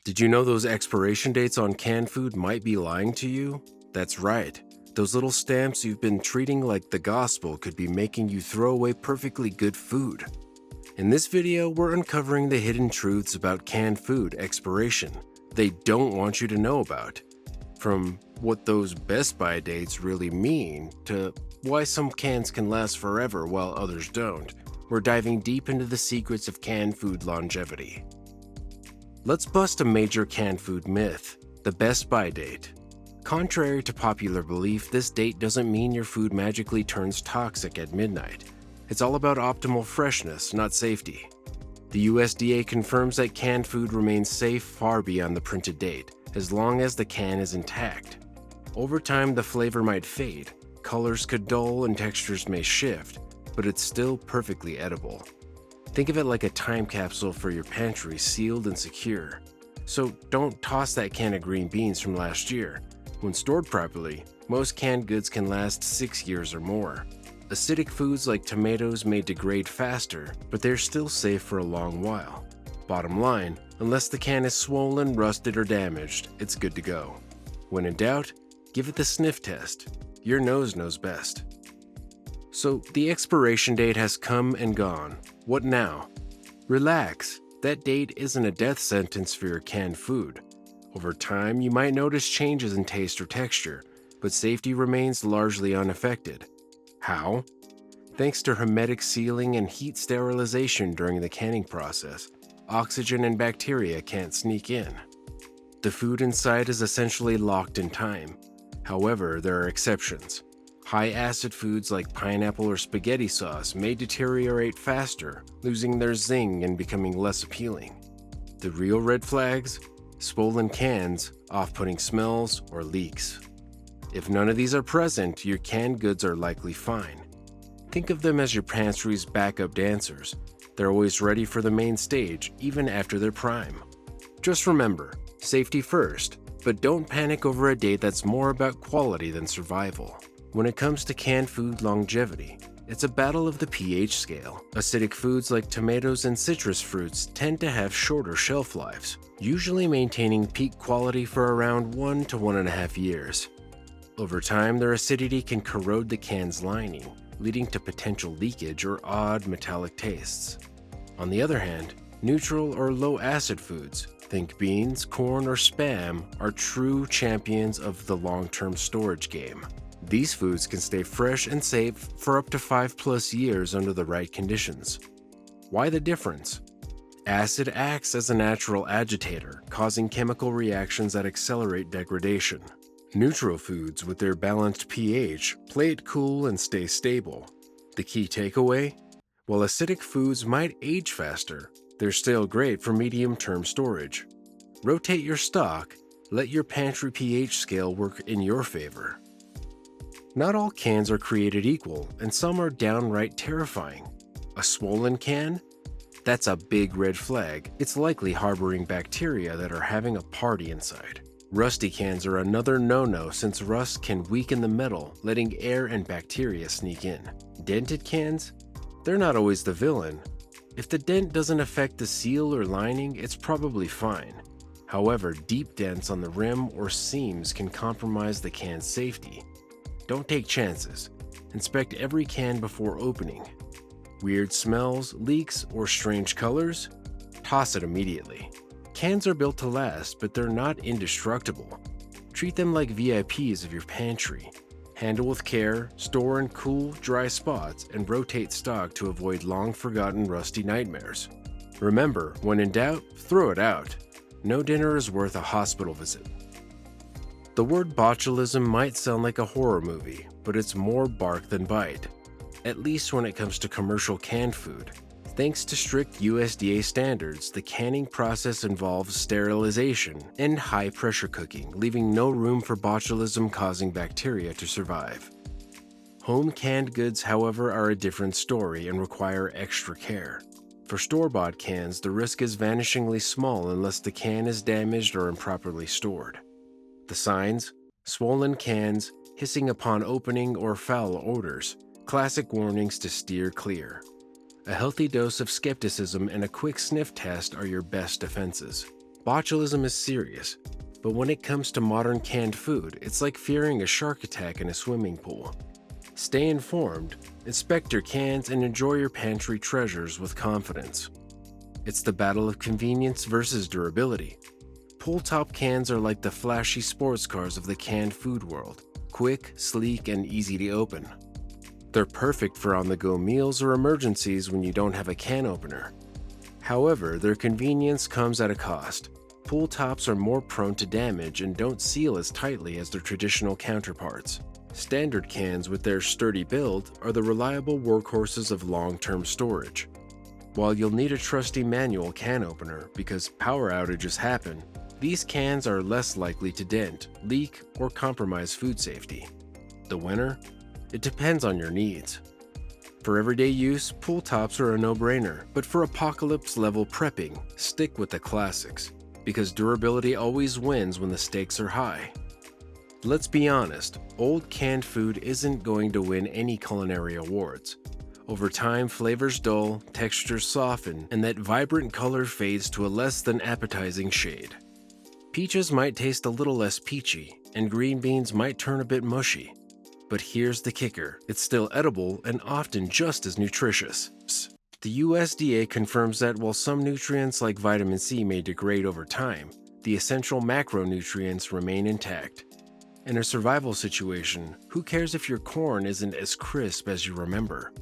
Did you know those expiration dates on canned food might be lying to you? That's right. Those little stamps you've been treating like the gospel could be making you throw away perfectly good food. In this video, we're uncovering the hidden truths about canned food expiration they don't want you to know about. From what those Best By dates really mean to why some cans can last forever while others don't, we're diving deep into the secrets of canned food longevity. Let's bust a major canned food myth, the Best By date. Contrary to popular belief, this date doesn't mean your food magically turns toxic at midnight. It's all about optimal freshness, not safety. The USDA confirms that canned food remains safe far beyond the printed date, as long as the can is intact. Over time, the flavor might fade, colors could dull, and textures may shift, but it's still perfectly edible. Think of it like a time capsule for your pantry, sealed and secure. So don't toss that can of green beans from last year. When stored properly, most canned goods can last 6 years or more. Acidic foods like tomatoes may degrade faster, but they're still safe for a long while. Bottom line, unless the can is swollen, rusted, or damaged, it's good to go. When in doubt, give it the sniff test. Your nose knows best. So the expiration date has come and gone. What now? Relax. That date isn't a death sentence for your canned food. Over time, you might notice changes in taste or texture, but safety remains largely unaffected. How? Thanks to hermetic sealing and heat sterilization during the canning process, oxygen and bacteria can't sneak in. The food inside is essentially locked in time. However, there are exceptions. High-acid foods like pineapple or spaghetti sauce may deteriorate faster, losing their zing and becoming less appealing. The real red flags? Swollen cans, off-putting smells, or leaks. If none of these are present, your canned goods are likely fine. Think of them as your pantry's backup dancers. They're always ready for the main stage, even after their prime. Just remember, safety first, but don't panic over a date that's more about quality than survival. When it comes to canned food longevity, it's a battle of the pH scale. Acidic foods like tomatoes and citrus fruits tend to have shorter shelf lives, usually maintaining peak quality for around 1 to 1.5 years. Over time, their acidity can corrode the can's lining, leading to potential leakage or odd metallic tastes. On the other hand, neutral or low-acid foods, think beans, corn, or Spam, are true champions of the long-term storage game. These foods can stay fresh and safe for up to 5+ years under the right conditions. Why the difference? Acid acts as a natural agitator, causing chemical reactions that accelerate degradation. Neutral foods, with their balanced pH, play it cool and stay stable. The key takeaway? While acidic foods might age faster, they're still great for medium-term storage. Rotate your stock, let your pantry pH scale work in your favor. Not all cans are created equal, and some are downright terrifying. A swollen can? That's a big red flag. It's likely harboring bacteria that are having a party inside. Rusty cans are another no-no since rust can weaken the metal, letting air and bacteria sneak in. Dented cans? They're not always the villain. If the dent doesn't affect the seal or lining, it's probably fine. However, deep dents on the rim or seams can compromise the can's safety. Don't take chances. Inspect every can before opening. Weird smells, leaks, or strange colors? Toss it immediately. Cans are built to last, but they're not indestructible. Treat them like VIPs of your pantry. Handle with care, store in cool, dry spots, and rotate stock to avoid long-forgotten rusty nightmares. Remember, when in doubt, throw it out. No dinner is worth a hospital visit. The word botulism might sound like a horror movie, but it's more bark than bite. At least when it comes to commercial canned food. Thanks to strict USDA standards, the canning process involves sterilization and high-pressure cooking, leaving no room for botulism-causing bacteria to survive. Home canned goods, however, are a different story and require extra care. For store-bought cans, the risk is vanishingly small unless the can is damaged or improperly stored. The signs? Swollen cans, hissing upon opening, or foul odors. Classic warnings to steer clear. A healthy dose of skepticism and a quick sniff test are your best defenses. Botulism is serious, but when it comes to modern canned food, it's like fearing a shark attack in a swimming pool. Stay informed, inspect your cans, and enjoy your pantry treasures with confidence. It's the battle of convenience versus durability. Pull-top cans are like the flashy sports cars of the canned food world, quick, sleek, and easy to open. They're perfect for on-the-go meals or emergencies when you don't have a can opener. However, their convenience comes at a cost. Pull tops are more prone to damage and don't seal as tightly as their traditional counterparts. Standard cans with their sturdy build are the reliable workhorses of long-term storage. While you'll need a trusty manual can opener because power outages happen, these cans are less likely to dent, leak, or compromise food safety. The winner? It depends on your needs. For everyday use, pull tops are a no-brainer, but for apocalypse-level prepping, stick with the classics, because durability always wins when the stakes are high. Let's be honest, old canned food isn't going to win any culinary awards. Over time, flavors dull, textures soften, and that vibrant color fades to a less than appetizing shade. Peaches might taste a little less peachy, and green beans might turn a bit mushy. But here's the kicker, it's still edible and often just as nutritious. The USDA confirms that while some nutrients like vitamin C may degrade over time, the essential macronutrients remain intact. In a survival situation, who cares if your corn isn't as crisp as you remember?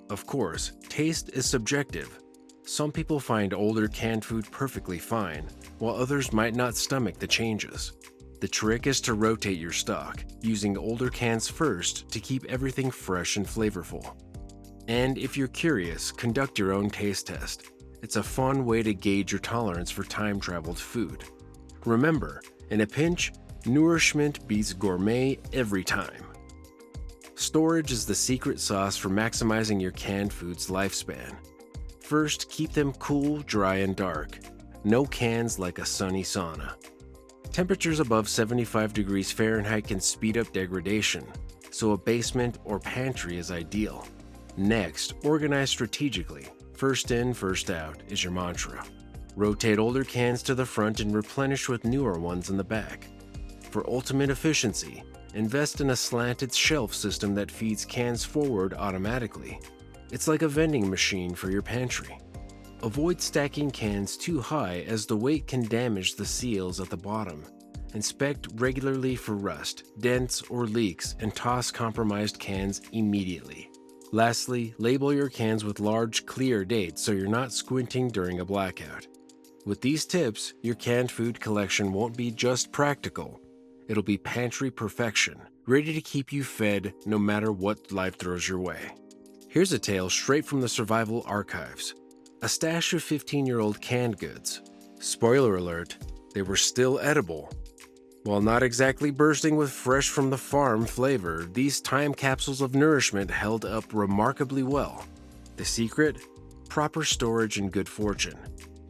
Of course, taste is subjective. Some people find older canned food perfectly fine, while others might not stomach the changes. The trick is to rotate your stock, using older cans first to keep everything fresh and flavorful. And if you're curious, conduct your own taste test. It's a fun way to gauge your tolerance for time-traveled food. Remember, in a pinch, nourishment beats gourmet every time. Storage is the secret sauce for maximizing your canned food's lifespan. First, keep them cool, dry, and dark. No cans like a sunny sauna. Temperatures above 75 degrees Fahrenheit can speed up degradation, so a basement or pantry is ideal. Next, organize strategically. First in, first out is your mantra. Rotate older cans to the front and replenish with newer ones in the back. For ultimate efficiency, invest in a slanted shelf system that feeds cans forward automatically. It's like a vending machine for your pantry. Avoid stacking cans too high as the weight can damage the seals at the bottom. Inspect regularly for rust, dents, or leaks and toss compromised cans immediately. Lastly, label your cans with large, clear dates so you're not squinting during a blackout. With these tips, your canned food collection won't be just practical. It'll be pantry perfection, ready to keep you fed no matter what life throws your way. Here's a tale straight from the survival archives. A stash of 15-year-old canned goods. Spoiler alert, they were still edible. While not exactly bursting with fresh from the farm flavor, these time capsules of nourishment held up remarkably well. The secret? Proper storage and good fortune.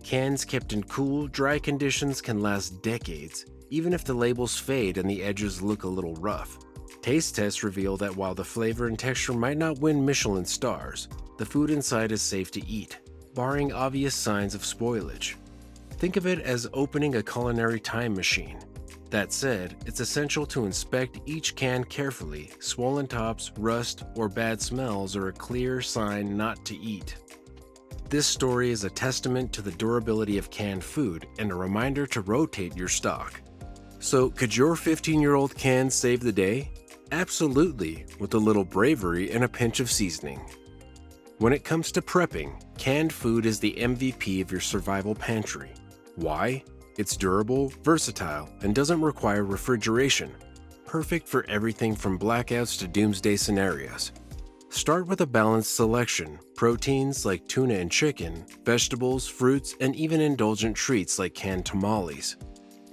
Cans kept in cool, dry conditions can last decades, even if the labels fade and the edges look a little rough. Taste tests reveal that while the flavor and texture might not win Michelin stars, the food inside is safe to eat, barring obvious signs of spoilage. Think of it as opening a culinary time machine. That said, it's essential to inspect each can carefully. Swollen tops, rust, or bad smells are a clear sign not to eat. This story is a testament to the durability of canned food and a reminder to rotate your stock. So, could your 15-year-old can save the day? Absolutely, with a little bravery and a pinch of seasoning. When it comes to prepping, canned food is the MVP of your survival pantry. Why? It's durable, versatile, and doesn't require refrigeration. Perfect for everything from blackouts to doomsday scenarios. Start with a balanced selection: proteins like tuna and chicken, vegetables, fruits, and even indulgent treats like canned tamales.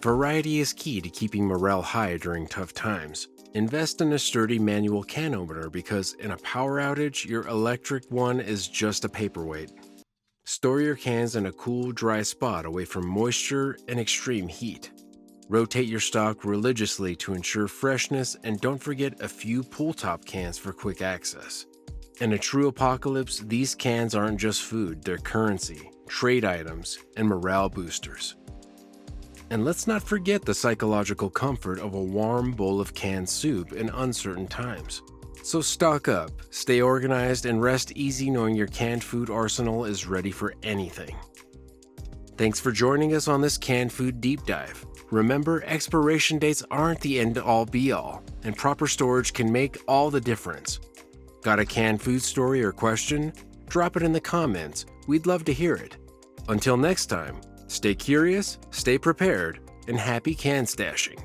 Variety is key to keeping morale high during tough times. Invest in a sturdy manual can opener because in a power outage, your electric one is just a paperweight. Store your cans in a cool, dry spot away from moisture and extreme heat. Rotate your stock religiously to ensure freshness, and don't forget a few pull-top cans for quick access. In a true apocalypse, these cans aren't just food, they're currency, trade items, and morale boosters. And let's not forget the psychological comfort of a warm bowl of canned soup in uncertain times. So stock up, stay organized, and rest easy knowing your canned food arsenal is ready for anything. Thanks for joining us on this canned food deep dive. Remember, expiration dates aren't the end-all be-all, and proper storage can make all the difference. Got a canned food story or question? Drop it in the comments. We'd love to hear it. Until next time, stay curious, stay prepared, and happy can stashing.